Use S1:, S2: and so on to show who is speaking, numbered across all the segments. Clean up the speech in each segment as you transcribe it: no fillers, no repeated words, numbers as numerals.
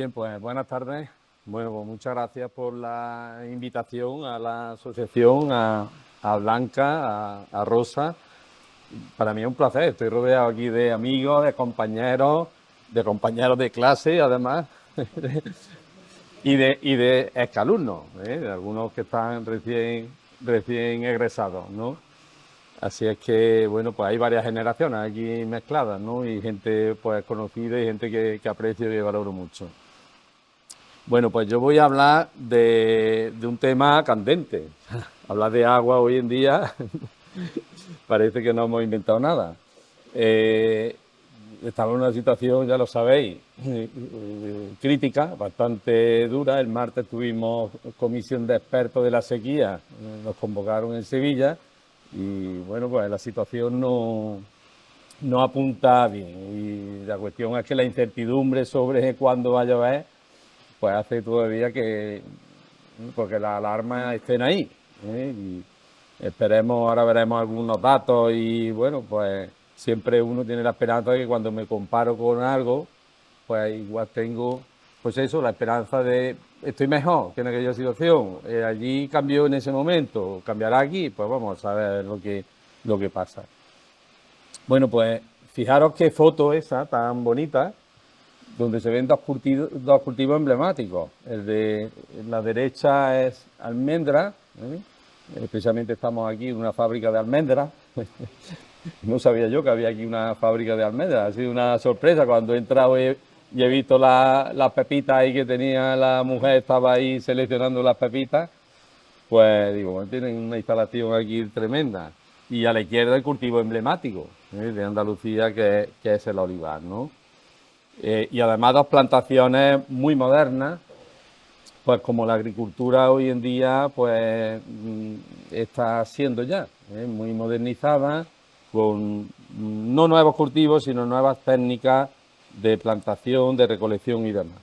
S1: Bien, pues buenas tardes. Bueno, pues muchas gracias por la invitación a la asociación, a Blanca, a Rosa. Para mí es un placer, estoy rodeado aquí de amigos, de compañeros de clase, además, y de exalumnos, de algunos que están recién egresados, ¿no? Así es que, bueno, pues hay varias generaciones aquí mezcladas, ¿no? Y gente pues conocida y gente que aprecio y que valoro mucho. Bueno, pues yo voy a hablar de un tema candente. Hablar de agua hoy en día parece que no hemos inventado nada. Estamos en una situación, ya lo sabéis, crítica, bastante dura. El martes tuvimos comisión de expertos de la sequía, nos convocaron en Sevilla y bueno, pues la situación no apunta bien. Y la cuestión es que la incertidumbre sobre cuándo va a llover pues hace todavía que, porque las alarmas estén ahí, ¿eh? Y esperemos, ahora veremos algunos datos y bueno, pues siempre uno tiene la esperanza de que cuando me comparo con algo, pues igual tengo, pues eso, la esperanza de estoy mejor que en aquella situación. Allí cambió en ese momento, cambiará aquí, pues vamos a ver lo que pasa. Bueno, pues fijaros qué foto esa tan bonita donde se ven dos cultivos emblemáticos. El de la derecha es almendra, ¿eh? Precisamente estamos aquí en una fábrica de almendras. No sabía yo que había aquí una fábrica de almendras, ha sido una sorpresa cuando he entrado y he visto las pepitas ahí que tenía la mujer, estaba ahí seleccionando las pepitas, pues digo, bueno, tienen una instalación aquí tremenda. Y a la izquierda el cultivo emblemático, de Andalucía, que es el olivar, ¿no? Y además dos plantaciones muy modernas, pues como la agricultura hoy en día pues está siendo ya muy modernizada, con no nuevos cultivos, sino nuevas técnicas de plantación, de recolección y demás.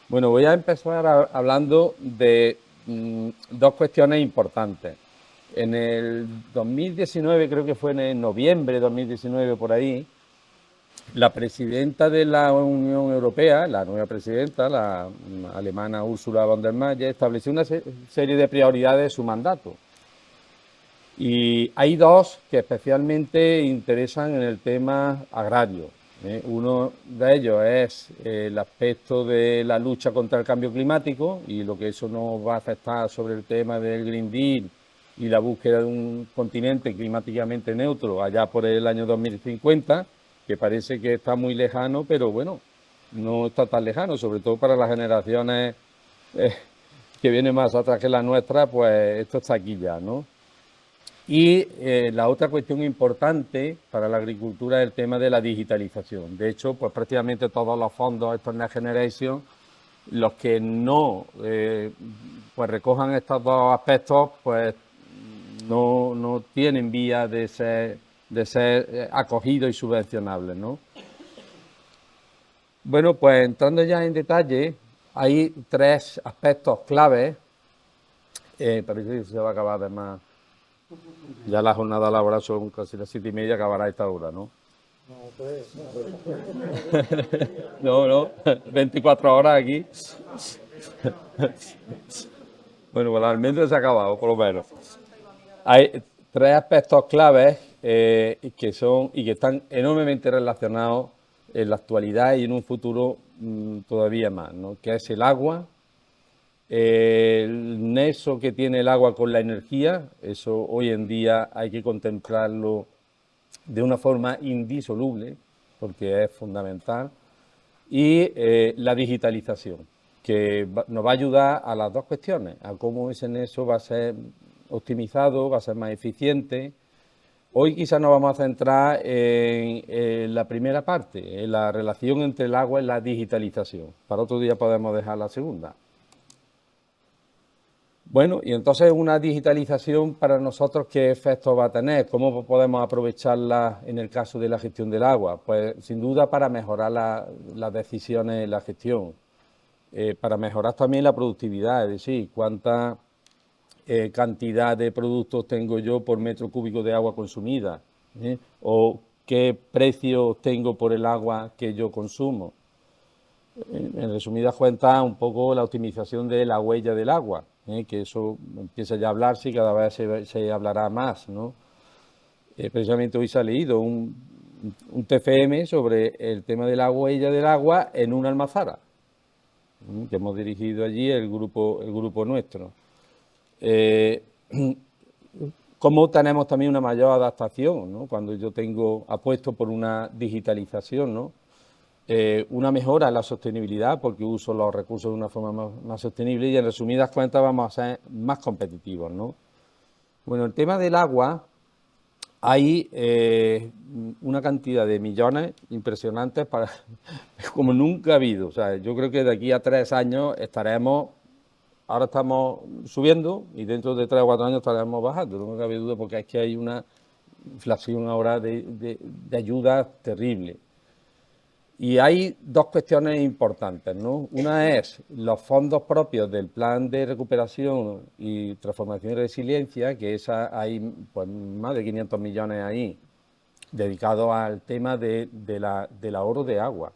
S1: Bueno, voy a empezar hablando de dos cuestiones importantes. En el 2019, creo que fue en noviembre de 2019 por ahí, la presidenta de la Unión Europea, la nueva presidenta, la alemana Ursula von der Leyen, estableció una serie de prioridades de su mandato. Y hay dos que especialmente interesan en el tema agrario. Uno de ellos es el aspecto de la lucha contra el cambio climático y lo que eso nos va a afectar sobre el tema del Green Deal y la búsqueda de un continente climáticamente neutro allá por el año 2050, que parece que está muy lejano, pero bueno, no está tan lejano, sobre todo para las generaciones eh, que vienen más atrás que la nuestra, pues esto está aquí ya, ¿no? Y la otra cuestión importante para la agricultura es el tema de la digitalización. De hecho, pues prácticamente todos los fondos, estos Next Generation, los que no pues recojan estos dos aspectos, pues no tienen vía de ser acogidos y subvencionables, ¿no? Bueno, pues entrando ya en detalle, hay tres aspectos claves. Parece que se va a acabar además. Ya la jornada laboral son casi las 7:30, acabará a esta hora, ¿no? No, 24 horas aquí. Bueno, pues la almendra se ha acabado, por lo menos. Hay tres aspectos claves que son y que están enormemente relacionados en la actualidad y en un futuro todavía más, ¿no? Que es el agua, el nexo que tiene el agua con la energía, eso hoy en día hay que contemplarlo de una forma indisoluble, porque es fundamental, y la digitalización, que nos va a ayudar a las dos cuestiones, a cómo ese nexo va a ser optimizado, va a ser más eficiente. Hoy quizás nos vamos a centrar en la primera parte, en la relación entre el agua y la digitalización. Para otro día podemos dejar la segunda. Bueno, y entonces una digitalización para nosotros, ¿qué efectos va a tener? ¿Cómo podemos aprovecharla en el caso de la gestión del agua? Pues sin duda para mejorar las decisiones en la gestión, para mejorar también la productividad, es decir, cuánta cantidad de productos tengo yo por metro cúbico de agua consumida, o qué precio tengo por el agua que yo consumo. en resumidas cuentas, un poco la optimización de la huella del agua, que eso empieza ya a hablarse y cada vez se hablará más, ¿no? Precisamente hoy se ha leído un TFM sobre el tema de la huella del agua en una almazara, que hemos dirigido allí el grupo nuestro. Eh, Cómo tenemos también una mayor adaptación, ¿no? Cuando yo apuesto por una digitalización, ¿no? Una mejora en la sostenibilidad porque uso los recursos de una forma más sostenible y en resumidas cuentas vamos a ser más competitivos, ¿no? Bueno, el tema del agua, hay una cantidad de millones impresionantes como nunca ha habido. O sea, yo creo que de aquí a 3 años ahora estamos subiendo y dentro de 3 o 4 años estaremos bajando, no me cabe duda, porque es que hay una inflación ahora de ayuda terrible. Y hay dos cuestiones importantes, ¿no? Una es los fondos propios del Plan de Recuperación y Transformación y Resiliencia, que hay pues, más de 500 millones ahí dedicados al tema del ahorro de agua.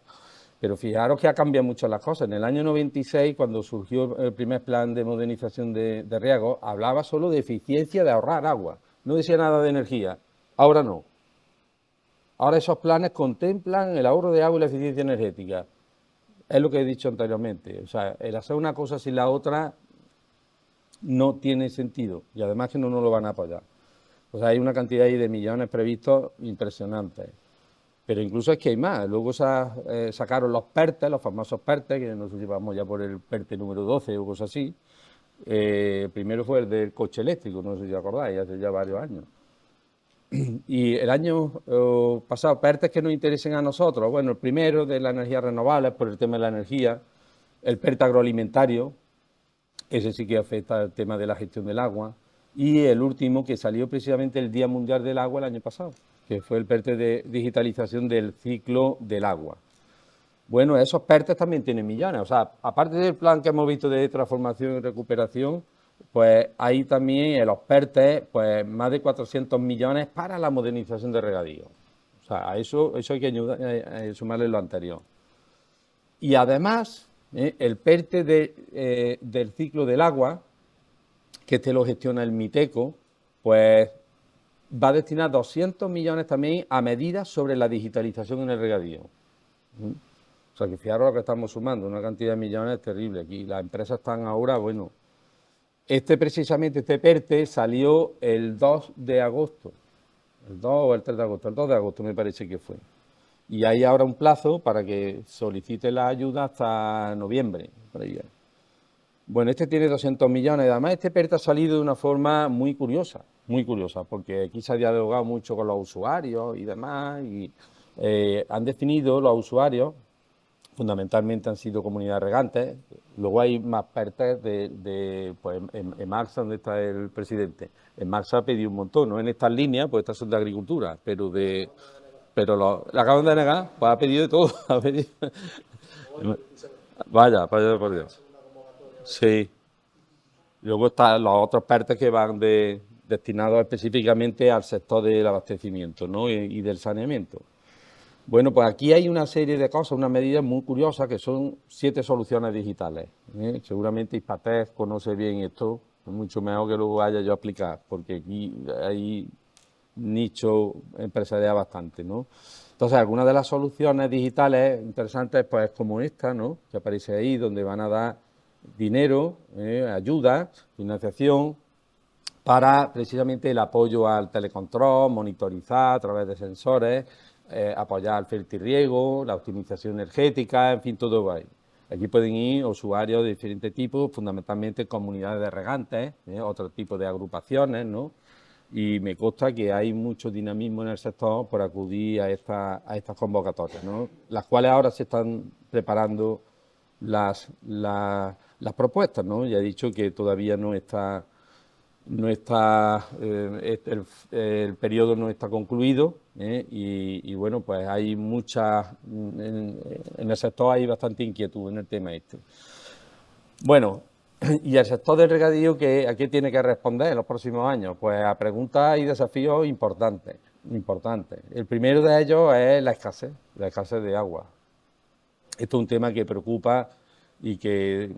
S1: Pero fijaros que ha cambiado mucho las cosas. En el año 96, cuando surgió el primer plan de modernización de riego, hablaba solo de eficiencia de ahorrar agua. No decía nada de energía. Ahora no. Ahora esos planes contemplan el ahorro de agua y la eficiencia energética. Es lo que he dicho anteriormente. O sea, el hacer una cosa sin la otra no tiene sentido. Y además que no nos lo van a apoyar. O sea, hay una cantidad ahí de millones previstos impresionantes. Pero incluso es que hay más. Luego sacaron los PERTE, los famosos PERTE, que no sé si vamos ya por el PERTE número 12 o cosas así. Primero fue el del coche eléctrico, no sé si os acordáis, hace ya varios años. Y el año pasado, PERTE que nos interesen a nosotros. Bueno, el primero de la energía renovable, por el tema de la energía. El PERTE agroalimentario, ese sí que afecta al tema de la gestión del agua. Y el último que salió precisamente el Día Mundial del Agua el año pasado, que fue el PERTE de digitalización del ciclo del agua. Bueno, esos PERTES también tienen millones. O sea, aparte del plan que hemos visto de transformación y recuperación, pues hay también en los PERTES pues, más de 400 millones para la modernización de regadío. O sea, a eso hay que sumarle lo anterior. Y además, el PERTE del ciclo del agua, que este lo gestiona el MITECO, pues va a destinar 200 millones también a medidas sobre la digitalización en el regadío. O sea, que fijaros lo que estamos sumando, una cantidad de millones terrible. Aquí las empresas están ahora, bueno, precisamente este PERTE salió el 2 de agosto, el 2 o el 3 de agosto, el 2 de agosto me parece que fue. Y hay ahora un plazo para que solicite la ayuda hasta noviembre. Por ahí. Bueno, tiene 200 millones. Además, este PERTE ha salido de una forma muy curiosa, porque aquí se ha dialogado mucho con los usuarios y demás, y han definido los usuarios, fundamentalmente han sido comunidades regantes. Luego hay más PERTES pues en Marsa, donde está el presidente. En Marsa ha pedido un montón, no en estas líneas, pues estas son de agricultura, pero le acaban de negar, pues ha pedido de todo. Vaya por Dios. Sí. Luego están los otros PERTES que van destinados específicamente al sector del abastecimiento, ¿no? y del saneamiento. Bueno, pues aquí hay una serie de cosas, unas medidas muy curiosas que son 7 soluciones digitales. Seguramente Hispatec conoce bien esto, es mucho mejor que lo vaya yo a explicar, porque aquí hay nicho empresarial bastante, ¿no? Entonces, algunas de las soluciones digitales interesantes, pues como esta, ¿no? Que aparece ahí, donde van a dar dinero, ayuda, financiación, para precisamente el apoyo al telecontrol, monitorizar a través de sensores, apoyar el fertirriego, la optimización energética, en fin, todo ahí. Aquí pueden ir usuarios de diferentes tipos, fundamentalmente comunidades de regantes, otro tipo de agrupaciones, ¿no? Y me consta que hay mucho dinamismo en el sector por acudir a estas convocatorias, ¿no? Las cuales ahora se están preparando las propuestas, ¿no? Ya he dicho que todavía no está el periodo no está concluido, y bueno, pues hay en el sector hay bastante inquietud en el tema este. Bueno, y el sector del regadío, ¿a qué tiene que responder en los próximos años? Pues a preguntas y desafíos importantes. El primero de ellos es la escasez de agua. Esto es un tema que preocupa y que,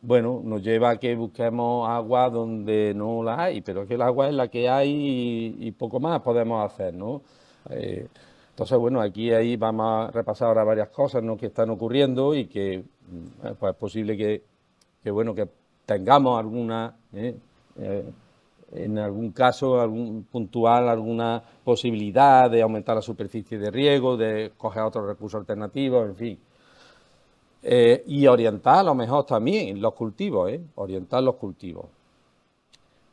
S1: bueno, nos lleva a que busquemos agua donde no la hay, pero es que el agua es la que hay y poco más podemos hacer, ¿no? Eh, entonces, bueno, aquí ahí vamos a repasar ahora varias cosas, ¿no?, que están ocurriendo y que pues es posible bueno, que tengamos alguna, en algún caso, algún puntual, alguna posibilidad de aumentar la superficie de riego, de coger otros recursos alternativos, en fin. Y orientar a lo mejor también los cultivos, orientar los cultivos.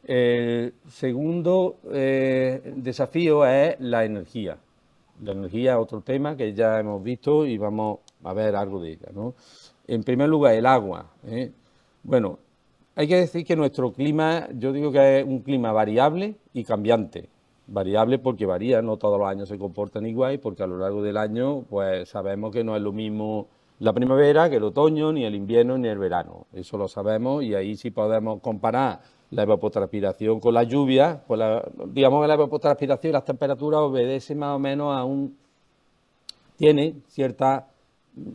S1: El segundo desafío es la energía. La energía es otro tema que ya hemos visto y vamos a ver algo de ella, ¿no? En primer lugar, el agua. Bueno, hay que decir que nuestro clima, yo digo que es un clima variable y cambiante. Variable porque varía, no todos los años se comportan igual, porque a lo largo del año pues sabemos que no es lo mismo la primavera que el otoño, ni el invierno, ni el verano. Eso lo sabemos y ahí sí podemos comparar la evapotranspiración con la lluvia. Pues digamos que la evapotranspiración y las temperaturas obedecen más o menos a tiene cierta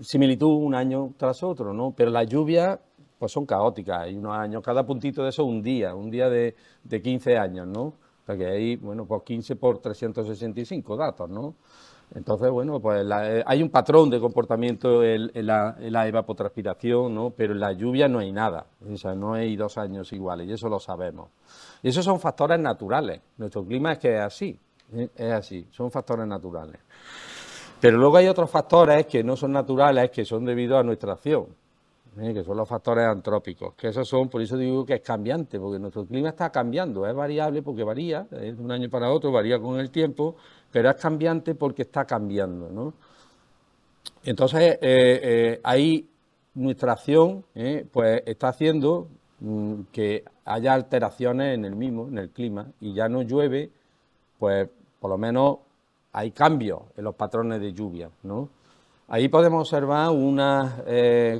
S1: similitud un año tras otro, ¿no? Pero las lluvias pues son caóticas, hay unos años, cada puntito de eso un día de 15 años, ¿no? O sea que hay, bueno, pues 15 por 365 datos, ¿no? Entonces, bueno, pues hay un patrón de comportamiento en la evapotranspiración, ¿no? Pero en la lluvia no hay nada, o sea, no hay 2 años iguales, y eso lo sabemos. Y esos son factores naturales, nuestro clima es que es así, son factores naturales. Pero luego hay otros factores que no son naturales, que son debido a nuestra acción, que son los factores antrópicos, que esos son, por eso digo que es cambiante, porque nuestro clima está cambiando, es variable porque varía, de un año para otro, varía con el tiempo, pero es cambiante porque está cambiando, ¿no? Entonces, ahí nuestra acción pues está haciendo que haya alteraciones en el mismo, en el clima, y ya no llueve, pues por lo menos hay cambios en los patrones de lluvia, ¿no? Ahí podemos observar una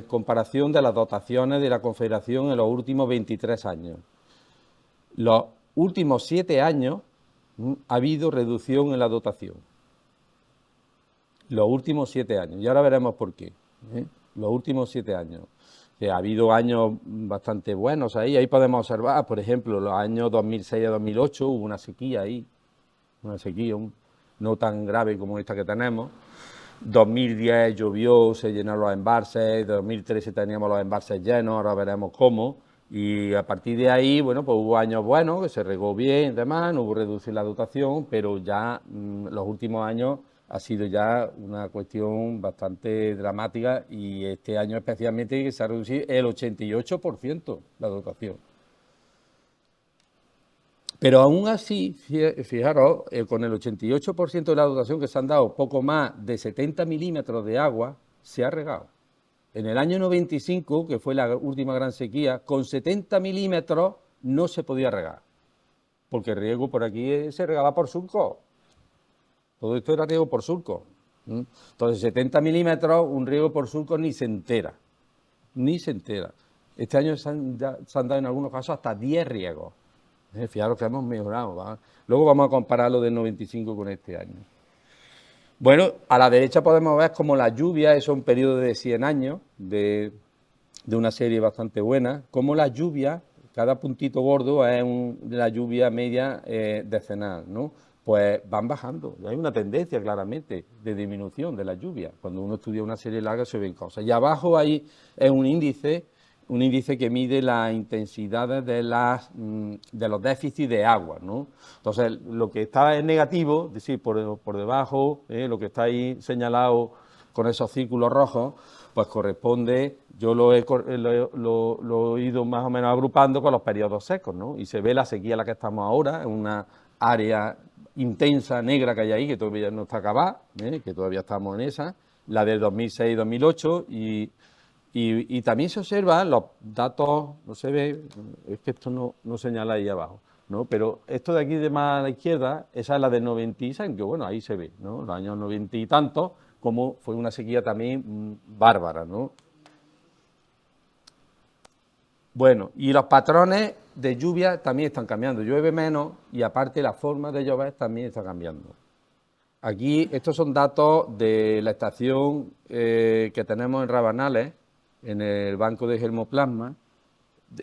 S1: comparación de las dotaciones de la Confederación en los últimos 23 años. Los últimos 7 años ha habido reducción en la dotación. Los últimos 7 años, y ahora veremos por qué. Los últimos 7 años. Ha habido años bastante buenos ahí podemos observar, por ejemplo, los años 2006 a 2008 hubo una sequía ahí, una sequía no tan grave como esta que tenemos. 2010 llovió, se llenaron los embalses, 2013 teníamos los embalses llenos, ahora veremos cómo, y a partir de ahí, bueno, pues hubo años buenos, que se regó bien y demás, no hubo reducir la dotación, pero ya los últimos años ha sido ya una cuestión bastante dramática y este año especialmente que se ha reducido el 88% la dotación. Pero aún así, fijaros, con el 88% de la dotación que se han dado, poco más de 70 milímetros de agua se ha regado. En el año 95, que fue la última gran sequía, con 70 milímetros no se podía regar, porque el riego por aquí se regaba por surco. Todo esto era riego por surco. Entonces, 70 milímetros, un riego por surco ni se entera. Ni se entera. Este año se han dado en algunos casos hasta 10 riegos. Fijaros que hemos mejorado, ¿va? Luego vamos a comparar lo del 95 con este año. Bueno, a la derecha podemos ver como la lluvia es un periodo de 100 años, de una serie bastante buena, como la lluvia, cada puntito gordo es la lluvia media decenal, ¿no? Pues van bajando, hay una tendencia claramente de disminución de la lluvia. Cuando uno estudia una serie larga se ven cosas. Y abajo ahí es un índice que mide la intensidad de los déficits de agua, ¿no? Entonces, lo que está en negativo, es decir, por debajo, lo que está ahí señalado con esos círculos rojos, pues corresponde, yo lo he ido más o menos agrupando con los periodos secos, ¿no? Y se ve la sequía en la que estamos ahora, en una área intensa, negra que hay ahí, que todavía no está acabada, que todavía estamos en esa, la del 2006-2008 y también se observan los datos, no se ve, es que esto no señala ahí abajo, ¿no? Pero esto de aquí de más a la izquierda, esa es la del 96, que bueno, ahí se ve, ¿no? Los años 90 y tantos, como fue una sequía también bárbara, ¿no? Bueno, y los patrones de lluvia también están cambiando, llueve menos y aparte la forma de llover también está cambiando. aquí estos son datos de la estación que tenemos en Rabanales, en el banco de germoplasma.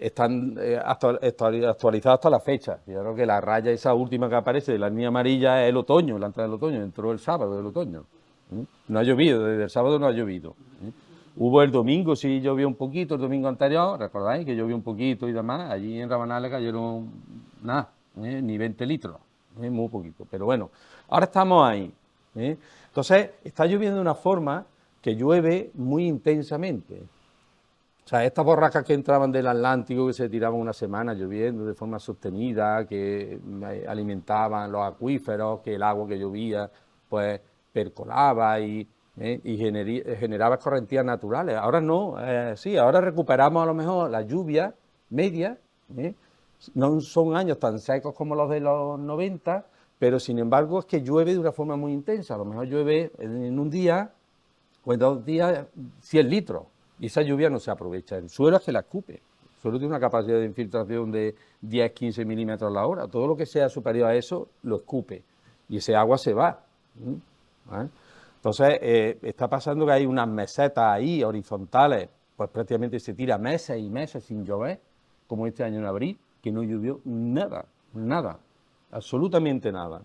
S1: Están actualizados hasta la fecha. Yo creo que la raya esa última que aparece de la línea amarilla es el otoño, la entrada del otoño, entró el sábado del otoño. No ha llovido, desde el sábado no ha llovido. Hubo el domingo, sí llovió un poquito, el domingo anterior, recordáis que llovió un poquito y demás, allí en Rabanales cayeron nada, ni 20 litros, muy poquito, pero bueno, ahora estamos ahí. Entonces, está lloviendo de una forma que llueve muy intensamente. O sea, estas borrascas que entraban del Atlántico, que se tiraban una semana lloviendo de forma sostenida, que alimentaban los acuíferos, que el agua que llovía, pues percolaba y generaba correntías naturales. Ahora no, sí, ahora recuperamos a lo mejor la lluvia media, no son años tan secos como los de los 90, pero sin embargo es que llueve de una forma muy intensa. A lo mejor llueve en un día o en 2 días 100 litros y esa lluvia no se aprovecha. El suelo es que la escupe. El suelo tiene una capacidad de infiltración de 10-15 milímetros a la hora. Todo lo que sea superior a eso lo escupe y ese agua se va. ¿Vale? Entonces, está pasando que hay unas mesetas ahí horizontales, pues prácticamente se tira meses y meses sin llover, como este año en abril, que no llovió nada, nada, absolutamente nada.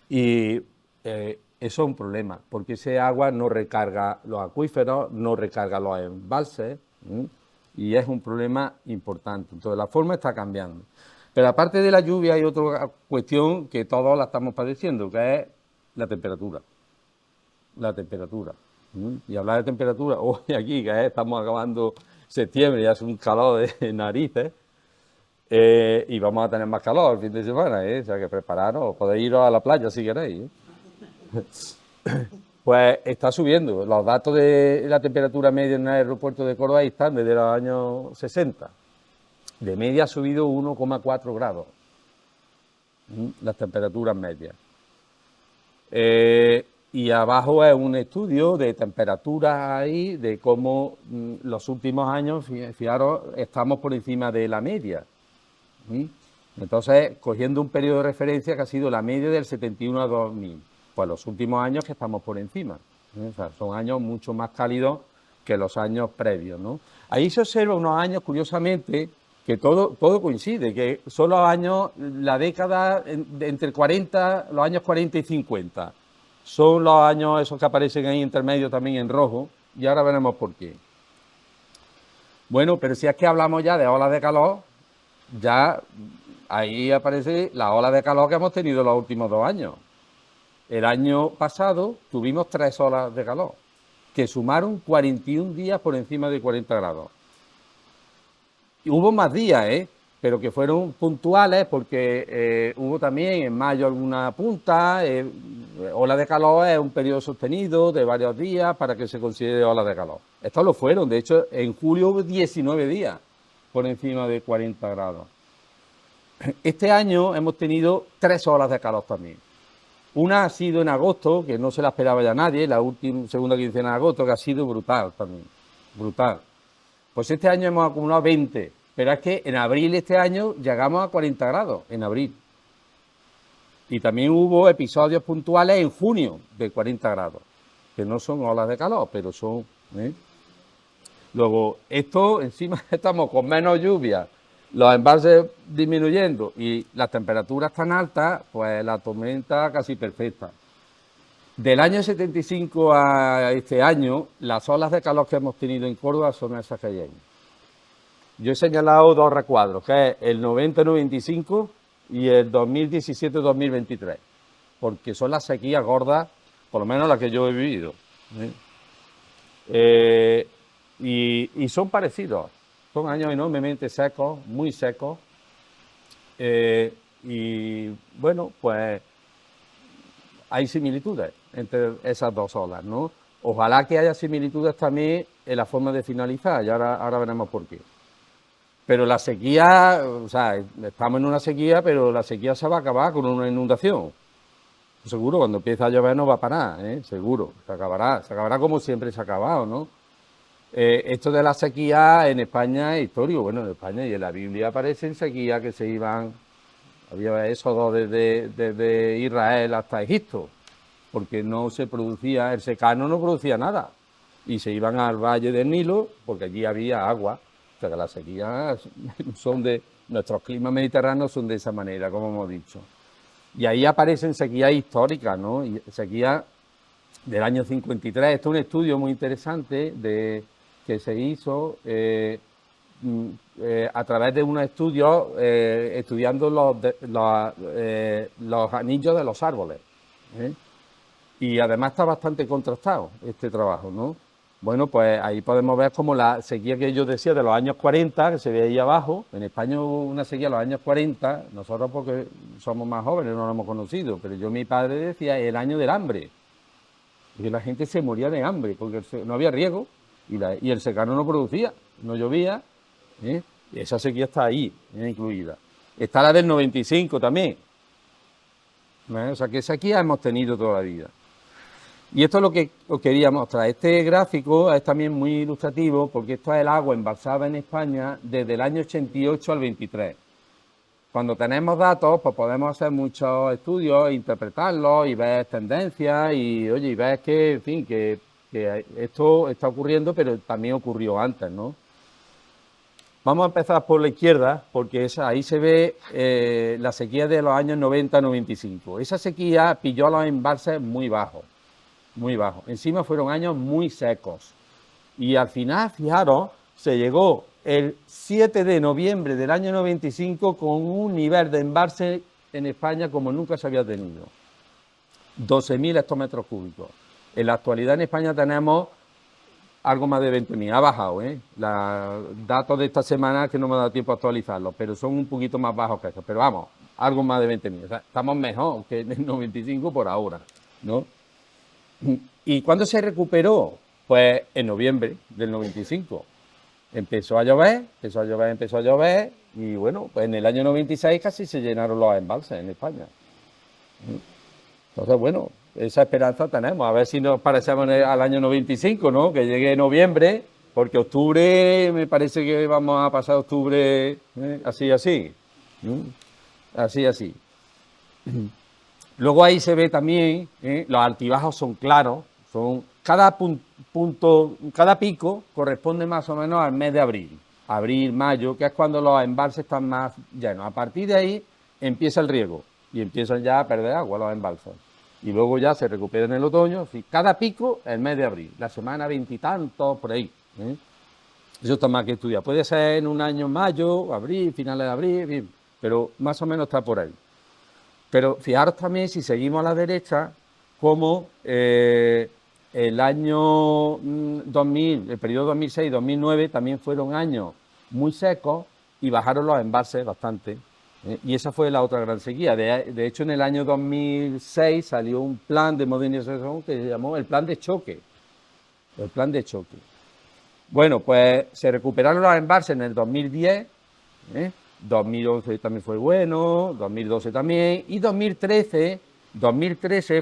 S1: Y eso es un problema, porque ese agua no recarga los acuíferos, no recarga los embalses, y es un problema importante. Entonces, la forma está cambiando. Pero aparte de la lluvia hay otra cuestión que todos la estamos padeciendo, que es la temperatura. La temperatura. Y hablar de temperatura, hoy aquí, que estamos acabando septiembre y hace un calor de narices, y vamos a tener más calor el fin de semana, o sea que prepararos, podéis ir a la playa si queréis. Pues está subiendo, los datos de la temperatura media en el aeropuerto de Córdoba están desde los años 60. De media ha subido 1,4 grados, las temperaturas medias. Y abajo es un estudio de temperaturas ahí, de cómo los últimos años, fijaros, estamos por encima de la media. Entonces, cogiendo un periodo de referencia que ha sido la media del 71 a 2000, pues los últimos años que estamos por encima. O sea, son años mucho más cálidos que los años previos, ¿no? Ahí se observa unos años, curiosamente, que todo coincide, que son los años, la década entre 40, los años 40 y 50. Son los años esos que aparecen ahí intermedio también en rojo, y ahora veremos por qué. Bueno, pero si es que hablamos ya de olas de calor, ya ahí aparece la ola de calor que hemos tenido los últimos 2 años. El año pasado tuvimos 3 olas de calor, que sumaron 41 días por encima de 40 grados. Y hubo más días, pero que fueron puntuales porque hubo también en mayo alguna punta. Ola de calor es un periodo sostenido de varios días para que se considere ola de calor. Estos lo fueron, de hecho en julio hubo 19 días por encima de 40 grados. Este año hemos tenido 3 olas de calor también. Una ha sido en agosto, que no se la esperaba ya nadie, la segunda quincena de agosto, que ha sido brutal también, brutal. Pues este año hemos acumulado 20, pero es que en abril este año llegamos a 40 grados, en abril. Y también hubo episodios puntuales en junio de 40 grados, que no son olas de calor, pero son... Luego, esto encima estamos con menos lluvia, los embalses disminuyendo y las temperaturas tan altas, pues la tormenta casi perfecta. Del año 75 a este año, las olas de calor que hemos tenido en Córdoba son esas que hay ahí. Yo he señalado 2 recuadros, que es el 90-95 y el 2017-2023, porque son las sequías gordas, por lo menos las que yo he vivido. Y son parecidos, son años enormemente secos, muy secos, y bueno, pues hay similitudes entre esas 2 olas, ¿no? Ojalá que haya similitudes también en la forma de finalizar, y ahora veremos por qué. Pero la sequía, o sea, estamos en una sequía, pero la sequía se va a acabar con una inundación. Seguro, cuando empiece a llover no va a parar, seguro, se acabará como siempre se ha acabado, ¿no? Esto de la sequía en España es histórico. Bueno, en España y en la Biblia aparecen sequías que se iban, había éxodo desde Israel hasta Egipto, porque no se producía, el secano no producía nada. Y se iban al valle del Nilo porque allí había agua. O sea que las sequías son de, nuestros climas mediterráneos son de esa manera, como hemos dicho. Y ahí aparecen sequías históricas, ¿no? Y sequías del año 53. Esto es un estudio muy interesante que se hizo a través de unos estudios estudiando los anillos de los árboles. ¿Eh? Y además está bastante contrastado este trabajo, ¿no? Bueno, pues ahí podemos ver como la sequía que yo decía de los años 40, que se ve ahí abajo. En España hubo una sequía de los años 40, nosotros porque somos más jóvenes no lo hemos conocido, pero yo, mi padre decía el año del hambre. Y la gente se moría de hambre porque no había riego y el secano no producía, no llovía. ¿Eh? Y esa sequía está ahí, incluida. Está la del 95 también. O sea que sequía hemos tenido toda la vida. Y esto es lo que os quería mostrar. Este gráfico es también muy ilustrativo porque esto es el agua embalsada en España desde el año 88 al 23. Cuando tenemos datos, pues podemos hacer muchos estudios, interpretarlos y ver tendencias y, oye, y ver que, en fin, que esto está ocurriendo, pero también ocurrió antes, ¿no? Vamos a empezar por la izquierda, porque ahí se ve la sequía de los años 90-95. Esa sequía pilló a los embalses muy bajos. Muy bajo. Encima fueron años muy secos. Y al final, fijaros, se llegó el 7 de noviembre del año 95 con un nivel de embalse en España como nunca se había tenido. 12.000 hectómetros cúbicos. En la actualidad en España tenemos algo más de 20.000. Ha bajado, ¿eh? Los datos de esta semana que no me ha dado tiempo a actualizarlos, pero son un poquito más bajos que eso. Pero vamos, algo más de 20.000. O sea, estamos mejor que en el 95 por ahora, ¿no? ¿Y cuándo se recuperó? Pues en noviembre del 95. Empezó a llover y bueno, pues en el año 96 casi se llenaron los embalses en España. Entonces, bueno, esa esperanza tenemos, a ver si nos parecemos al año 95, ¿no? Que llegue noviembre, porque octubre, me parece que vamos a pasar octubre así. Así. Luego ahí se ve también, los altibajos son claros, cada pico corresponde más o menos al mes de abril, mayo, que es cuando los embalses están más llenos. A partir de ahí empieza el riego y empiezan ya a perder agua los embalses. Y luego ya se recupera en el otoño, cada pico el mes de abril, la semana 20 y tantos, por ahí. Eso está más que estudiar. Puede ser en un año mayo, abril, finales de abril, pero más o menos está por ahí. Pero fijaros también, si seguimos a la derecha, como el año 2000, el periodo 2006-2009 también fueron años muy secos y bajaron los embalses bastante. Y esa fue la otra gran sequía. De hecho, en el año 2006 salió un plan de modernización que se llamó el plan de choque. El plan de choque. Bueno, pues se recuperaron los embalses en el 2010, 2011 también fue bueno, 2012 también, y 2013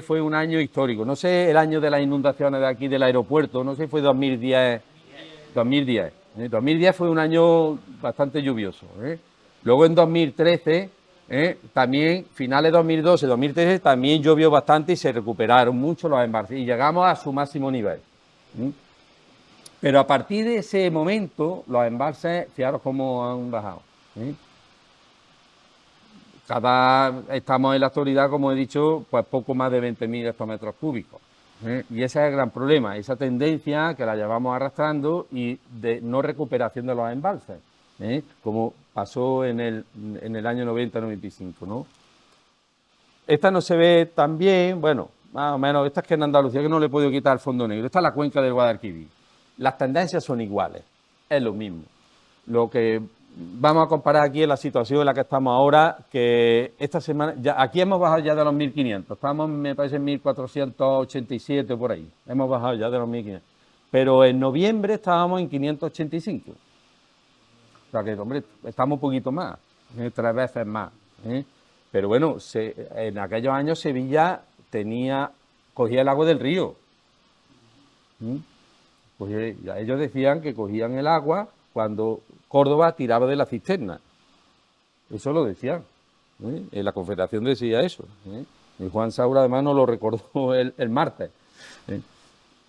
S1: fue un año histórico. No sé el año de las inundaciones de aquí del aeropuerto, no sé si fue 2010. 2010 fue un año bastante lluvioso. Luego en 2013, también, finales de 2012, 2013, también llovió bastante y se recuperaron mucho los embalses y llegamos a su máximo nivel. Pero a partir de ese momento, los embalses, fijaros cómo han bajado. Estamos en la actualidad, como he dicho, pues poco más de 20.000 hectómetros cúbicos. Y ese es el gran problema, esa tendencia que la llevamos arrastrando y de no recuperación de los embalses, como pasó en el año 90-95, ¿no? Esta no se ve tan bien, bueno, más o menos, esta es que en Andalucía que no le he podido quitar el fondo negro. Esta es la cuenca del Guadalquivir. Las tendencias son iguales, es lo mismo. Lo que vamos a comparar aquí es la situación en la que estamos ahora, que esta semana, aquí hemos bajado ya de los 1.500, estamos, me parece, en 1.487 por ahí, hemos bajado ya de los 1.500, pero en noviembre estábamos en 585, o sea que, hombre, estamos un poquito más, 3 veces más, pero bueno, en aquellos años Sevilla cogía el agua del río, ellos decían que cogían el agua cuando Córdoba tiraba de la cisterna. Eso lo decían. En la Confederación decía eso. Y Juan Saura además nos lo recordó el martes.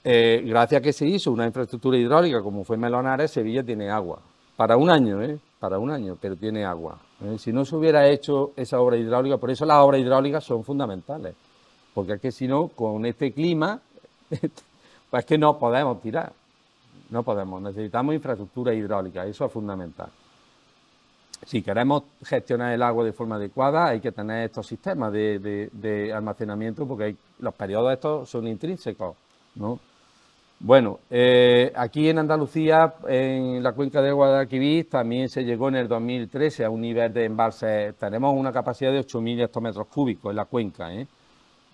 S1: Gracias a que se hizo una infraestructura hidráulica como fue Melonares, Sevilla tiene agua. Para un año, para un año, pero tiene agua. Si no se hubiera hecho esa obra hidráulica, por eso las obras hidráulicas son fundamentales. Porque es que si no, con este clima, pues es que no podemos tirar. No podemos, necesitamos infraestructura hidráulica, eso es fundamental. Si queremos gestionar el agua de forma adecuada, hay que tener estos sistemas de almacenamiento, porque los periodos estos son intrínsecos, ¿no? Bueno, aquí en Andalucía, en la cuenca del Guadalquivir, también se llegó en el 2013 a un nivel de embalse. Tenemos una capacidad de 8.000 hectómetros cúbicos en la cuenca,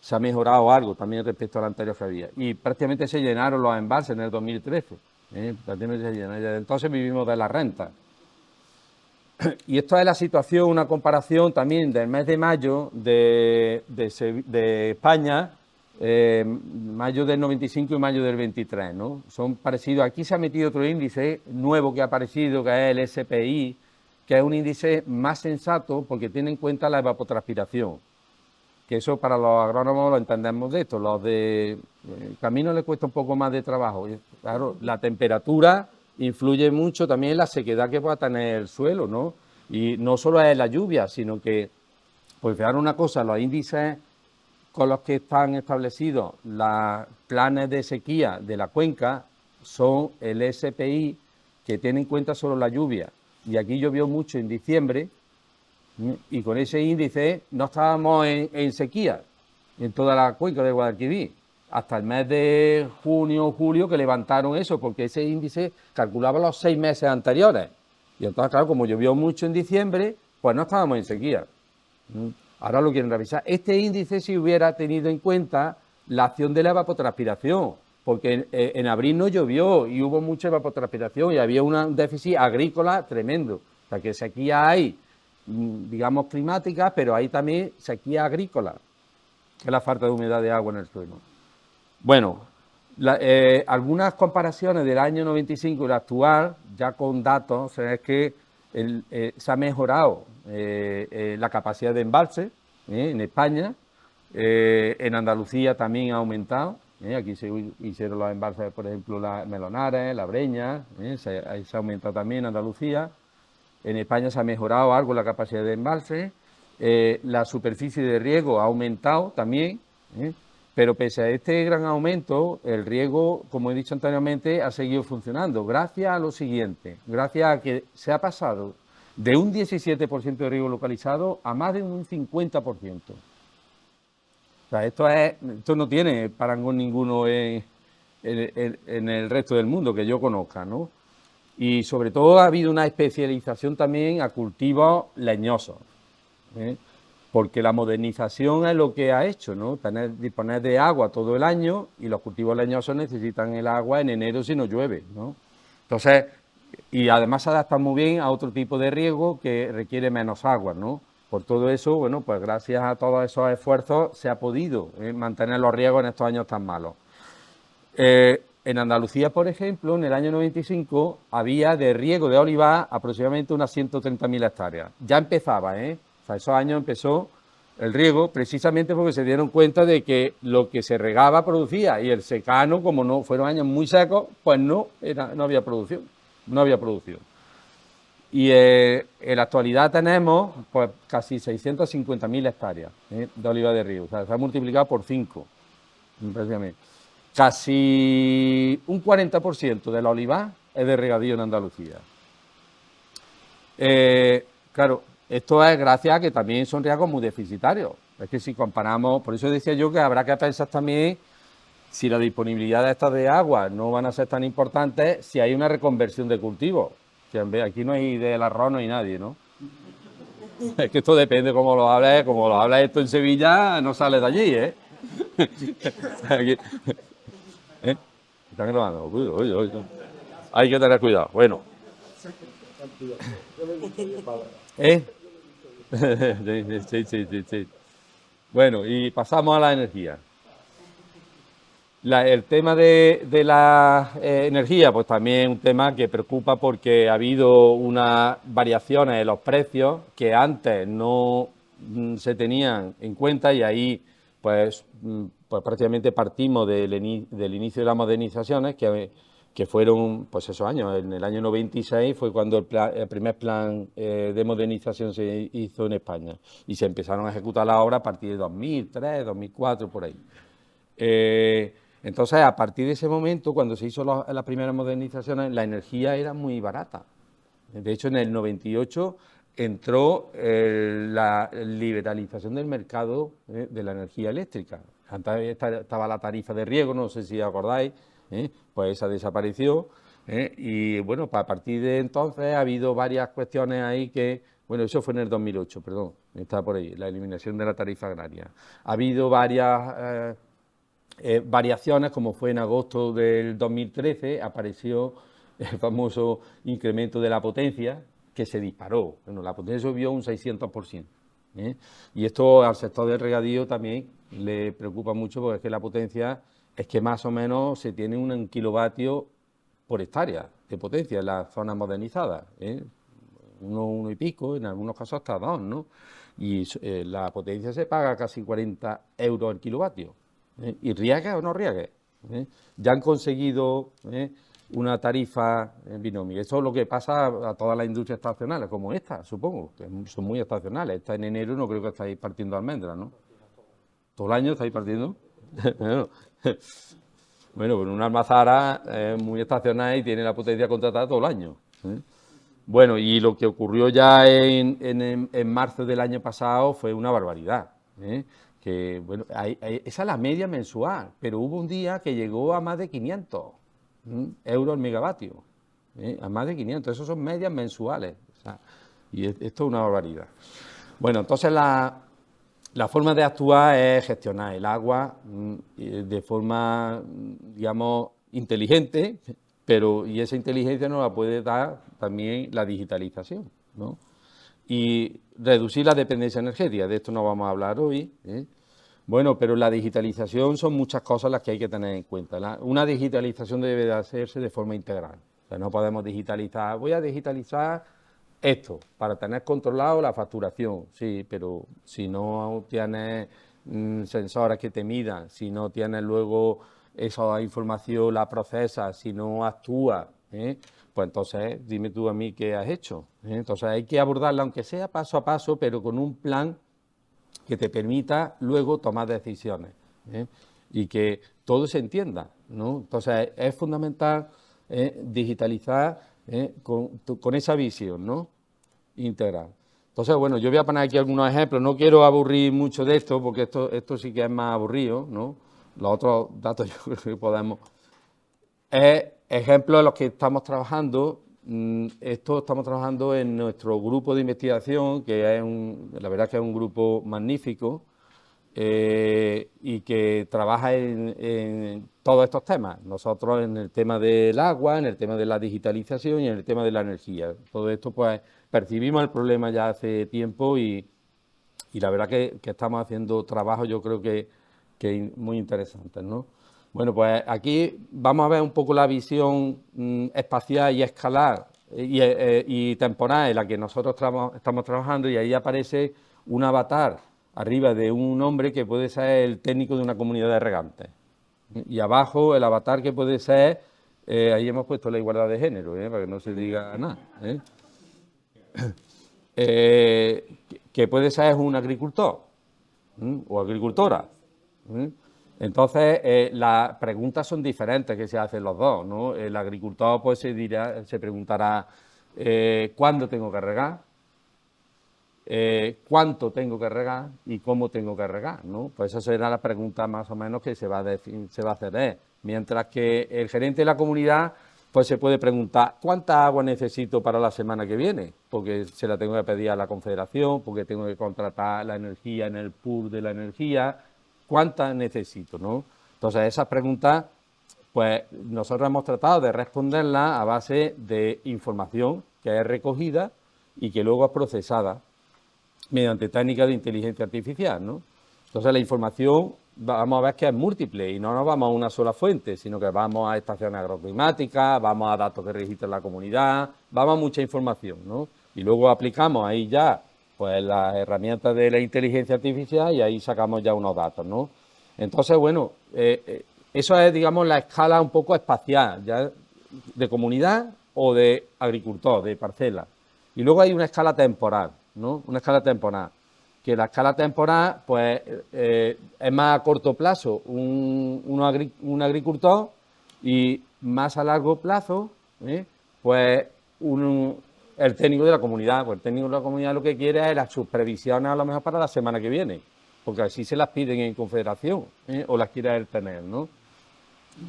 S1: Se ha mejorado algo también respecto al anterior que había. Y prácticamente se llenaron los embalses en el 2013. Prácticamente se llenaron. Desde entonces vivimos de la renta. Y esto es la situación, una comparación también del mes de mayo de España, mayo del 95 y mayo del 23, ¿no? Son parecidos. Aquí se ha metido otro índice nuevo que ha aparecido, que es el SPI, que es un índice más sensato porque tiene en cuenta la evapotranspiración. Que eso para los agrónomos lo entendemos de esto. Los de camino les cuesta un poco más de trabajo. Y, claro, la temperatura influye mucho también en la sequedad que pueda tener el suelo, ¿no? Y no solo es la lluvia, sino que, pues fijar una cosa, los índices con los que están establecidos los planes de sequía de la cuenca son el SPI, que tiene en cuenta solo la lluvia. Y aquí llovió mucho en diciembre, y con ese índice no estábamos en sequía en toda la cuenca del Guadalquivir, hasta el mes de junio o julio que levantaron eso, porque ese índice calculaba los 6 meses anteriores. Y entonces, claro, como llovió mucho en diciembre, pues no estábamos en sequía. Ahora lo quieren revisar. Este índice si hubiera tenido en cuenta la acción de la evapotranspiración, porque en abril no llovió y hubo mucha evapotranspiración y había un déficit agrícola tremendo. O sea que sequía hay, digamos, climática, pero hay también sequía agrícola, que es la falta de humedad de agua en el suelo. Bueno, algunas comparaciones del año 95 y el actual, ya con datos, es que se ha mejorado la capacidad de embalse en España, en Andalucía también ha aumentado, aquí se hicieron los embalses, por ejemplo, la Melonares, la Breña, se ha aumentado también en Andalucía. En España se ha mejorado algo la capacidad de embalse, la superficie de riego ha aumentado también, pero pese a este gran aumento, el riego, como he dicho anteriormente, ha seguido funcionando, gracias a lo siguiente, gracias a que se ha pasado de un 17% de riego localizado a más de un 50%. O sea, esto no tiene parangón ninguno en el resto del mundo que yo conozca, ¿no? Y sobre todo ha habido una especialización también a cultivos leñosos, porque la modernización es lo que ha hecho, ¿no? Disponer de agua todo el año y los cultivos leñosos necesitan el agua en enero si no llueve, ¿no? Entonces, y además se adapta muy bien a otro tipo de riego que requiere menos agua, ¿no? Por todo eso, bueno, pues gracias a todos esos esfuerzos se ha podido mantener los riegos en estos años tan malos. En Andalucía, por ejemplo, en el año 95 había de riego de olivar aproximadamente unas 130.000 hectáreas. Ya empezaba, O sea, esos años empezó el riego precisamente porque se dieron cuenta de que lo que se regaba producía y el secano, como no fueron años muy secos, pues no había producción, no había producción. Y en la actualidad tenemos pues casi 650.000 hectáreas de olivar de río, o sea, se ha multiplicado por 5, prácticamente. Casi un 40% del olivar es de regadío en Andalucía. Claro, esto es gracias a que también son riegos muy deficitarios. Es que si comparamos, por eso decía yo que habrá que pensar también si la disponibilidad de estas de agua no van a ser tan importantes, si hay una reconversión de cultivos. Aquí no hay del arroz, no hay nadie, ¿no? Es que esto depende cómo lo hables, como lo hablas esto en Sevilla, no sales de allí, Aquí, Están grabando. Uy. Hay que tener cuidado. Bueno. Sí. Bueno, y pasamos a la energía. El tema de la energía, pues también es un tema que preocupa porque ha habido unas variaciones en los precios que antes no se tenían en cuenta y ahí pues prácticamente partimos del inicio de las modernizaciones, que fueron pues esos años. En el año 96 fue cuando el primer plan de modernización se hizo en España y se empezaron a ejecutar las obras a partir de 2003, 2004, por ahí. Entonces, a partir de ese momento, cuando se hizo las primeras modernizaciones, la energía era muy barata. De hecho, en el 98 entró la liberalización del mercado de la energía eléctrica. Antes estaba la tarifa de riego, no sé si acordáis, pues esa desapareció. Y bueno, pues a partir de entonces ha habido varias cuestiones ahí que, bueno, eso fue en el 2008, perdón, está por ahí, la eliminación de la tarifa agraria. Ha habido varias variaciones, como fue en agosto del 2013, apareció el famoso incremento de la potencia, que se disparó. Bueno, la potencia subió un 600%. Y esto al sector del regadío también le preocupa mucho, porque es que la potencia es que más o menos se tiene un kilovatio por hectárea de potencia en las zonas modernizadas. Uno y pico, en algunos casos hasta dos, ¿no? Y la potencia se paga casi 40 euros el kilovatio. ¿Y riegue o no riegue? Ya han conseguido una tarifa en binomio. Eso es lo que pasa a todas las industrias estacionales, como esta, supongo, que son muy estacionales. Esta en enero no creo que estáis partiendo almendras, ¿no? ¿Todo el año estáis partiendo? Bueno, pues una almazara es muy estacional y tiene la potencia contratada todo el año. Bueno, y lo que ocurrió ya en marzo del año pasado fue una barbaridad. Que, bueno, esa es la media mensual, pero hubo un día que llegó a más de 500 euros el megavatio. A más de 500, esos son medias mensuales. O sea, y esto es una barbaridad. Bueno, entonces la forma de actuar es gestionar el agua de forma, digamos, inteligente, y esa inteligencia nos la puede dar también la digitalización, ¿no? Y reducir la dependencia energética, de esto no vamos a hablar hoy. Bueno, pero la digitalización son muchas cosas las que hay que tener en cuenta. Una digitalización debe de hacerse de forma integral. O sea, no podemos digitalizar, voy a digitalizar esto para tener controlado la facturación, sí, pero si no tienes sensores que te midan, si no tienes luego esa información, la procesas, si no actúas, pues entonces dime tú a mí qué has hecho. Entonces hay que abordarla, aunque sea paso a paso, pero con un plan que te permita luego tomar decisiones y que todo se entienda, ¿no? Entonces es fundamental digitalizar con esa visión, ¿no? Integral. Entonces, bueno, yo voy a poner aquí algunos ejemplos, no quiero aburrir mucho de esto, porque esto sí que es más aburrido, ¿no? Los otros datos yo creo que podemos. Ejemplos de los que estamos trabajando. Esto estamos trabajando en nuestro grupo de investigación, que es la verdad que es un grupo magnífico y que trabaja en todos estos temas. Nosotros en el tema del agua, en el tema de la digitalización y en el tema de la energía. Todo esto, pues, percibimos el problema ya hace tiempo y la verdad que estamos haciendo trabajos, yo creo que muy interesantes, ¿no? Bueno, pues aquí vamos a ver un poco la visión espacial y escalar y temporal en la que nosotros estamos trabajando, y ahí aparece un avatar arriba de un hombre que puede ser el técnico de una comunidad de regantes. Y abajo el avatar que puede ser, ahí hemos puesto la igualdad de género, para que no se diga nada. Que puede ser un agricultor o agricultora. Entonces, las preguntas son diferentes que se hacen los dos, ¿no? El agricultor pues se preguntará ¿cuándo tengo que regar? ¿Cuánto tengo que regar? ¿Y cómo tengo que regar? ¿No? Pues esa será la pregunta más o menos que se va a hacer. Mientras que el gerente de la comunidad pues se puede preguntar ¿cuánta agua necesito para la semana que viene? Porque se la tengo que pedir a la Confederación, porque tengo que contratar la energía en el pool de la energía. ¿Cuántas necesito? ¿No? Entonces, esas preguntas, pues nosotros hemos tratado de responderlas a base de información que es recogida y que luego es procesada mediante técnicas de inteligencia artificial, ¿no? Entonces, la información vamos a ver que es múltiple y no nos vamos a una sola fuente, sino que vamos a estaciones agroclimáticas, vamos a datos que registra la comunidad, vamos a mucha información, ¿no? Y luego aplicamos ahí ya pues las herramientas de la inteligencia artificial y ahí sacamos ya unos datos, ¿no? Entonces, bueno, eso es, digamos, la escala un poco espacial, ya de comunidad o de agricultor, de parcela. Y luego hay una escala temporal, ¿no? Una escala temporal. Que la escala temporal, pues, es más a corto plazo un agricultor y más a largo plazo, pues, el técnico de la comunidad. Pues el técnico de la comunidad lo que quiere es sus previsiones a lo mejor para la semana que viene, porque así se las piden en confederación, o las quiere él tener, ¿no?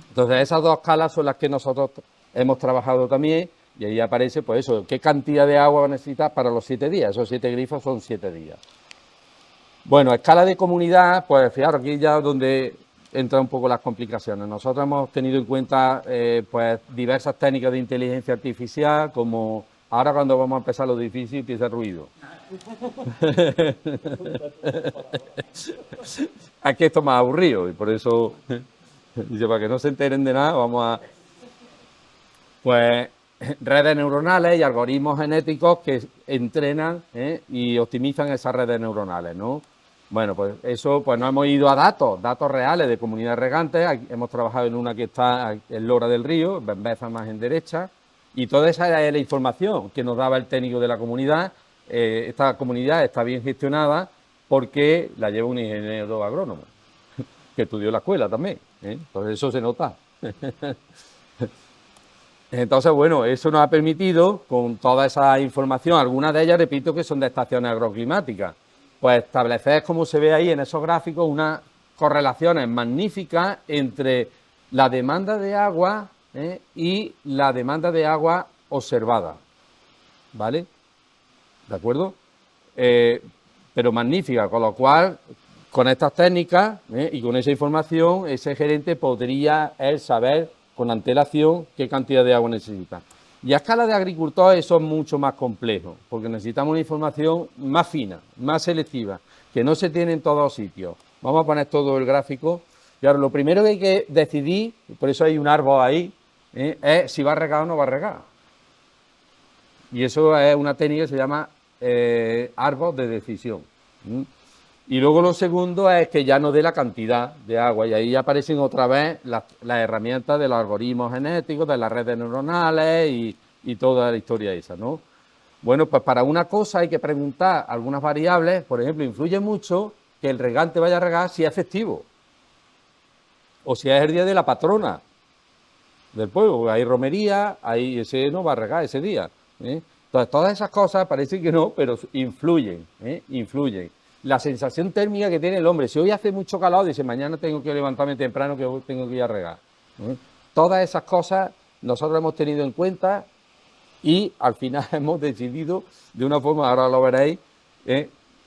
S1: Entonces esas dos escalas son las que nosotros hemos trabajado también y ahí aparece, pues eso, qué cantidad de agua necesitas para los 7 días. Esos 7 grifos son 7 días. Bueno, escala de comunidad, pues fijaros, aquí ya donde entran un poco las complicaciones. Nosotros hemos tenido en cuenta pues diversas técnicas de inteligencia artificial, como ahora cuando vamos a empezar lo difícil empieza el ruido. Aquí esto es más aburrido y por eso, dice, para que no se enteren de nada, vamos a... Pues redes neuronales y algoritmos genéticos que entrenan y optimizan esas redes neuronales, ¿no? Bueno, pues eso, pues nos hemos ido a datos reales de comunidades regantes. Aquí hemos trabajado en una que está en Lora del Río, Bembeza más en derecha, y toda esa es la información que nos daba el técnico de la comunidad. Esta comunidad está bien gestionada porque la lleva un ingeniero agrónomo, que estudió en la escuela también, entonces eso se nota. Entonces, bueno, eso nos ha permitido, con toda esa información, algunas de ellas, repito, que son de estaciones agroclimáticas, pues establecer, como se ve ahí en esos gráficos, unas correlaciones magníficas entre la demanda de agua y la demanda de agua observada, ¿vale? ¿De acuerdo? Pero magnífica, con lo cual, con estas técnicas y con esa información, ese gerente podría él saber con antelación qué cantidad de agua necesita. Y a escala de agricultor eso es mucho más complejo, porque necesitamos una información más fina, más selectiva, que no se tiene en todos sitios. Vamos a poner todo el gráfico. Y ahora lo primero que hay que decidir, por eso hay un árbol ahí, es si va a regar o no va a regar. Y eso es una técnica que se llama árbol de decisión. Y luego lo segundo es que ya nos dé la cantidad de agua y ahí aparecen otra vez las herramientas de los algoritmos genéticos, de las redes neuronales y toda la historia esa, ¿no? Bueno, pues para una cosa hay que preguntar algunas variables. Por ejemplo, influye mucho que el regante vaya a regar si es festivo o si es el día de la patrona del pueblo. Hay romería, ahí ese no va a regar ese día. Entonces, todas esas cosas parece que no, pero influyen, influyen. La sensación térmica que tiene el hombre, si hoy hace mucho calor, dice, mañana tengo que levantarme temprano, que hoy tengo que ir a regar. Todas esas cosas nosotros hemos tenido en cuenta y al final hemos decidido, de una forma, ahora lo veréis,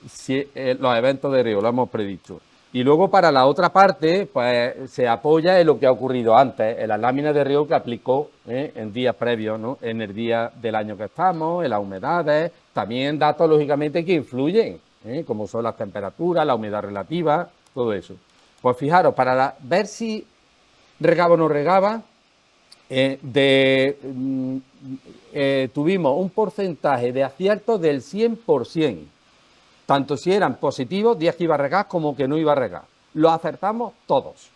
S1: si, los eventos de riego, lo hemos predicho. Y luego para la otra parte, pues se apoya en lo que ha ocurrido antes, en las láminas de riego que aplicó en días previos, ¿no? En el día del año que estamos, en las humedades, también datos lógicamente que influyen, como son las temperaturas, la humedad relativa, todo eso. Pues fijaros, para ver si regaba o no regaba, tuvimos un porcentaje de acierto del 100%, tanto si eran positivos, días que iba a regar, como que no iba a regar. Lo acertamos todos.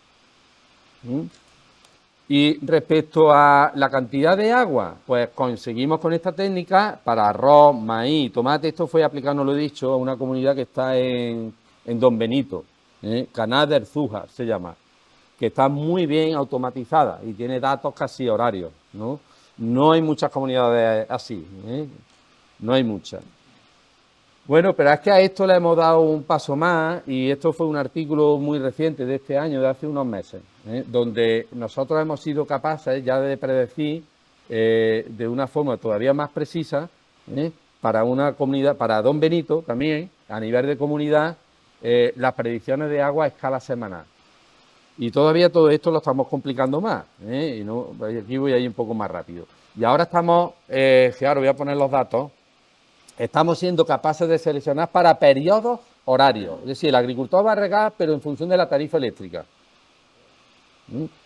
S1: Y respecto a la cantidad de agua, pues conseguimos con esta técnica para arroz, maíz, tomate. Esto fue aplicado, no lo he dicho, a una comunidad que está en Don Benito, Canal del Zújar se llama, que está muy bien automatizada y tiene datos casi horarios, ¿no? No hay muchas comunidades así, no hay muchas. Bueno, pero es que a esto le hemos dado un paso más y esto fue un artículo muy reciente de este año, de hace unos meses, donde nosotros hemos sido capaces ya de predecir de una forma todavía más precisa para una comunidad, para Don Benito también, a nivel de comunidad, las predicciones de agua a escala semanal. Y todavía todo esto lo estamos complicando más, y no, aquí voy a ir un poco más rápido. Y ahora estamos, ahora voy a poner los datos. Estamos siendo capaces de seleccionar para periodos horarios. Es decir, el agricultor va a regar, pero en función de la tarifa eléctrica.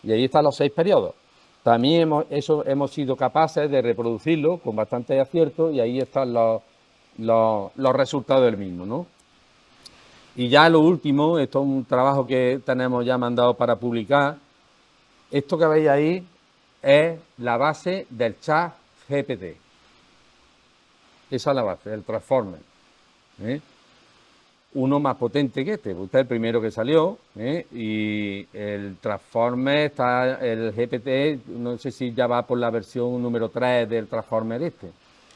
S1: Y ahí están los 6 periodos. También hemos sido capaces de reproducirlo con bastante acierto y ahí están los resultados del mismo, ¿no? Y ya lo último, esto es un trabajo que tenemos ya mandado para publicar. Esto que veis ahí es la base del chat GPT. Esa es la base, del Transformer. ¿Eh? Uno más potente que este, usted es el primero que salió, y el Transformer está, el GPT, no sé si ya va por la versión número 3 del Transformer este.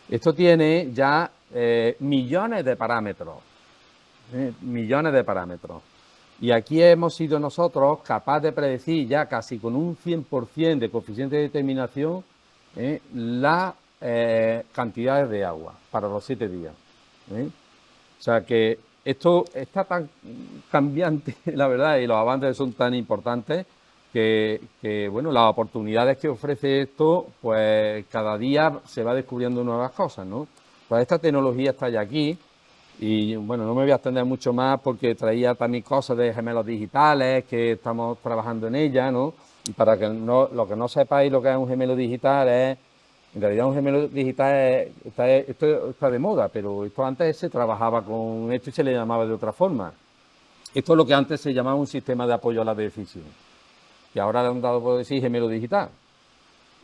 S1: Esto tiene ya millones de parámetros, millones de parámetros. Y aquí hemos sido nosotros capaces de predecir ya casi con un 100% de coeficiente de determinación las cantidades de agua para los 7 días. O sea que esto está tan cambiante, la verdad, y los avances son tan importantes que, bueno, las oportunidades que ofrece esto, pues cada día se va descubriendo nuevas cosas, ¿no? Pues esta tecnología está ya aquí y, bueno, no me voy a extender mucho más porque traía también cosas de gemelos digitales, que estamos trabajando en ella, ¿no? Y para que no, lo que no sepáis lo que es un gemelo digital es... En realidad un gemelo digital esto está de moda, pero esto antes se trabajaba con esto y se le llamaba de otra forma. Esto es lo que antes se llamaba un sistema de apoyo a la decisión, que ahora le han dado por decir gemelo digital.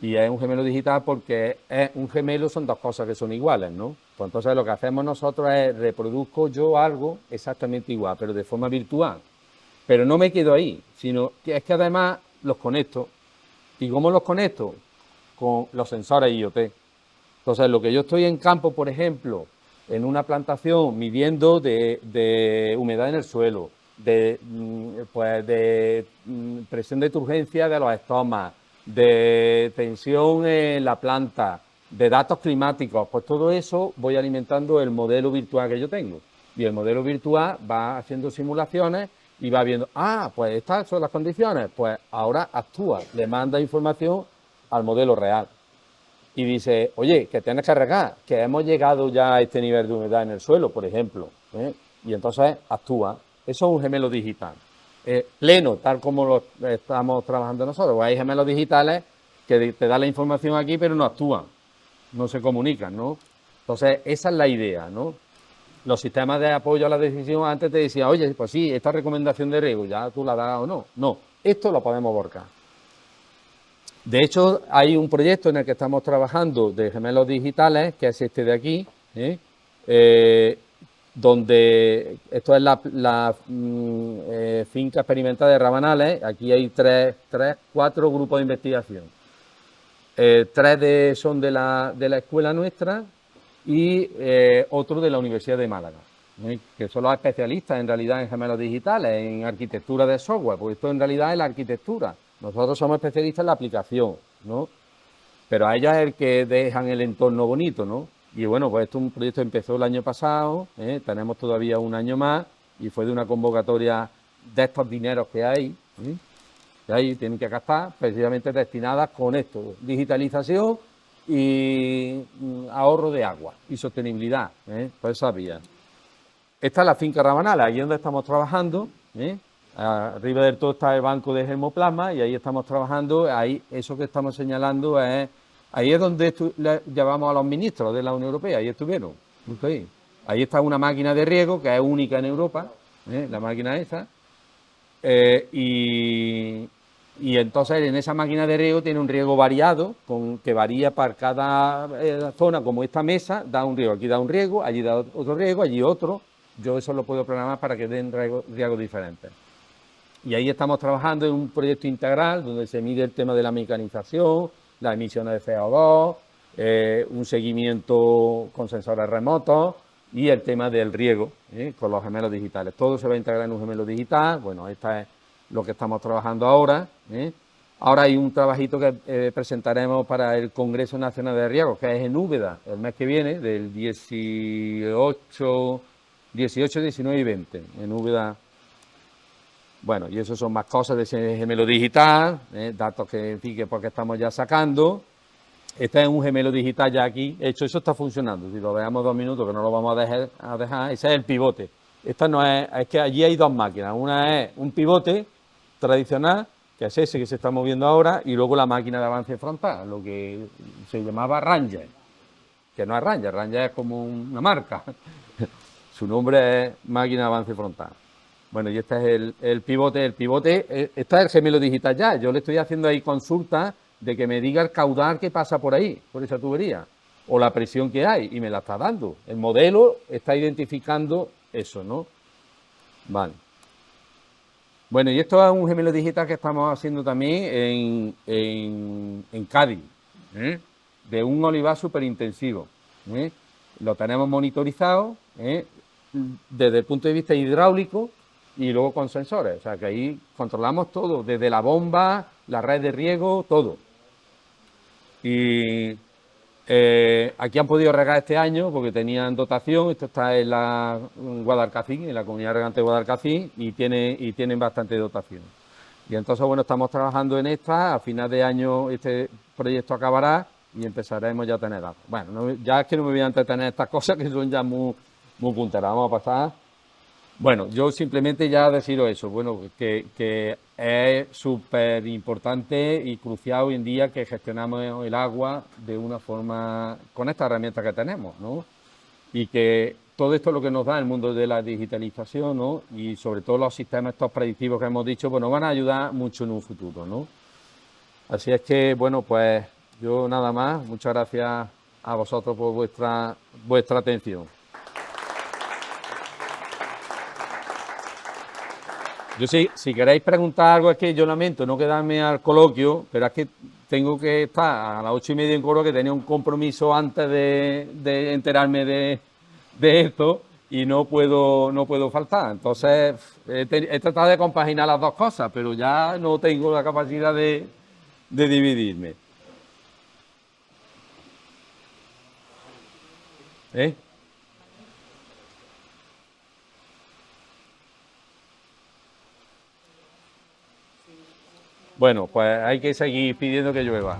S1: Y es un gemelo digital porque es un gemelo, son dos cosas que son iguales, ¿no? Pues entonces lo que hacemos nosotros es reproduzco yo algo exactamente igual, pero de forma virtual. Pero no me quedo ahí, sino que es que además los conecto. ¿Y cómo los conecto? Con los sensores IoT. Entonces, lo que yo estoy en campo, por ejemplo, en una plantación midiendo de humedad en el suelo, de presión de turgencia de los estomas, de tensión en la planta, de datos climáticos, pues todo eso voy alimentando el modelo virtual que yo tengo. Y el modelo virtual va haciendo simulaciones y va viendo, pues estas son las condiciones, pues ahora actúa, le manda información al modelo real. Y dice, oye, que tienes que regar, que hemos llegado ya a este nivel de humedad en el suelo, por ejemplo. Y entonces actúa. Eso es un gemelo digital. Pleno, tal como lo estamos trabajando nosotros. Pues hay gemelos digitales que te dan la información aquí, pero no actúan, no se comunican, ¿no? Entonces, esa es la idea, ¿no? Los sistemas de apoyo a la decisión antes te decían, oye, pues sí, esta recomendación de riego, ya tú la das o no. No, esto lo podemos volcar. De hecho, hay un proyecto en el que estamos trabajando de gemelos digitales, que es este de aquí, donde esto es la finca experimental de Rabanales. Aquí hay cuatro grupos de investigación. Tres son de la escuela nuestra y otro de la Universidad de Málaga, que son los especialistas en realidad en gemelos digitales, en arquitectura de software, porque esto en realidad es la arquitectura. Nosotros somos especialistas en la aplicación, ¿no? Pero a ellos es el que dejan el entorno bonito, ¿no? Y bueno, pues esto es un proyecto que empezó el año pasado, tenemos todavía un año más y fue de una convocatoria de estos dineros que hay, que ahí tienen que gastar, precisamente destinadas con esto, digitalización y ahorro de agua y sostenibilidad, por esa vía. Esta es la finca Rabanales, aquí es donde estamos trabajando, arriba del todo está el banco de germoplasma y ahí estamos trabajando, ahí eso que estamos señalando es, ahí es donde llevamos a los ministros de la Unión Europea, ahí estuvieron, ahí está una máquina de riego que es única en Europa, la máquina esa, y entonces en esa máquina de riego tiene un riego variado, que varía para cada zona, como esta mesa, da un riego, aquí da un riego, allí da otro riego, allí otro, yo eso lo puedo programar para que den riegos diferentes. Y ahí estamos trabajando en un proyecto integral donde se mide el tema de la mecanización, las emisiones de CO2, un seguimiento con sensores remotos y el tema del riego con los gemelos digitales. Todo se va a integrar en un gemelo digital. Bueno, esta es lo que estamos trabajando ahora. Ahora hay un trabajito que presentaremos para el Congreso Nacional de Riego, que es en Úbeda, el mes que viene, del 18, 19 y 20, en Úbeda. Bueno, y eso son más cosas de ese gemelo digital, datos que, en fin, que porque estamos ya sacando. Este es un gemelo digital ya aquí hecho, eso está funcionando. Si lo veamos 2 minutos, que no lo vamos a dejar, ese es el pivote. Esta no es que allí hay dos máquinas. Una es un pivote tradicional, que es ese que se está moviendo ahora, y luego la máquina de avance frontal, lo que se llamaba Ranger. que no es Ranger, Ranger es como una marca. Su nombre es Máquina de Avance Frontal. Bueno, y este es el pivote. El pivote, está el gemelo digital ya. Yo le estoy haciendo ahí consultas de que me diga el caudal que pasa por ahí, por esa tubería, o la presión que hay, y me la está dando. El modelo está identificando eso, ¿no? Vale. Bueno, y esto es un gemelo digital que estamos haciendo también en Cádiz, ¿eh? De un olivar súper intensivo. Lo tenemos monitorizado desde el punto de vista hidráulico y luego con sensores. O sea que ahí controlamos todo, desde la bomba, la red de riego, todo. Y aquí han podido regar este año porque tenían dotación. Esto está en Guadalcacín, en la comunidad regante de Guadalcacín, y tienen bastante dotación. Y entonces, bueno, estamos trabajando en esta. A final de año este proyecto acabará y empezaremos ya a tener datos. Bueno, ya es que no me voy a entretener estas cosas que son ya muy punteras. Vamos a pasar. Bueno, yo simplemente ya deciros eso, bueno, que es súper importante y crucial hoy en día que gestionamos el agua de una forma, con esta herramienta que tenemos, ¿no? Y que todo esto es lo que nos da el mundo de la digitalización, ¿no? Y sobre todo los sistemas estos predictivos que hemos dicho, pues nos van a ayudar mucho en un futuro, ¿no? Así es que, bueno, pues yo nada más, muchas gracias a vosotros por vuestra atención. Yo sí, si queréis preguntar algo, es que yo lamento no quedarme al coloquio, pero es que tengo que estar a las 8:30 en coro, que tenía un compromiso antes de enterarme de esto y no puedo faltar. Entonces, he tratado de compaginar las dos cosas, pero ya no tengo la capacidad de dividirme. ¿Eh? Bueno, pues hay que seguir pidiendo que llueva.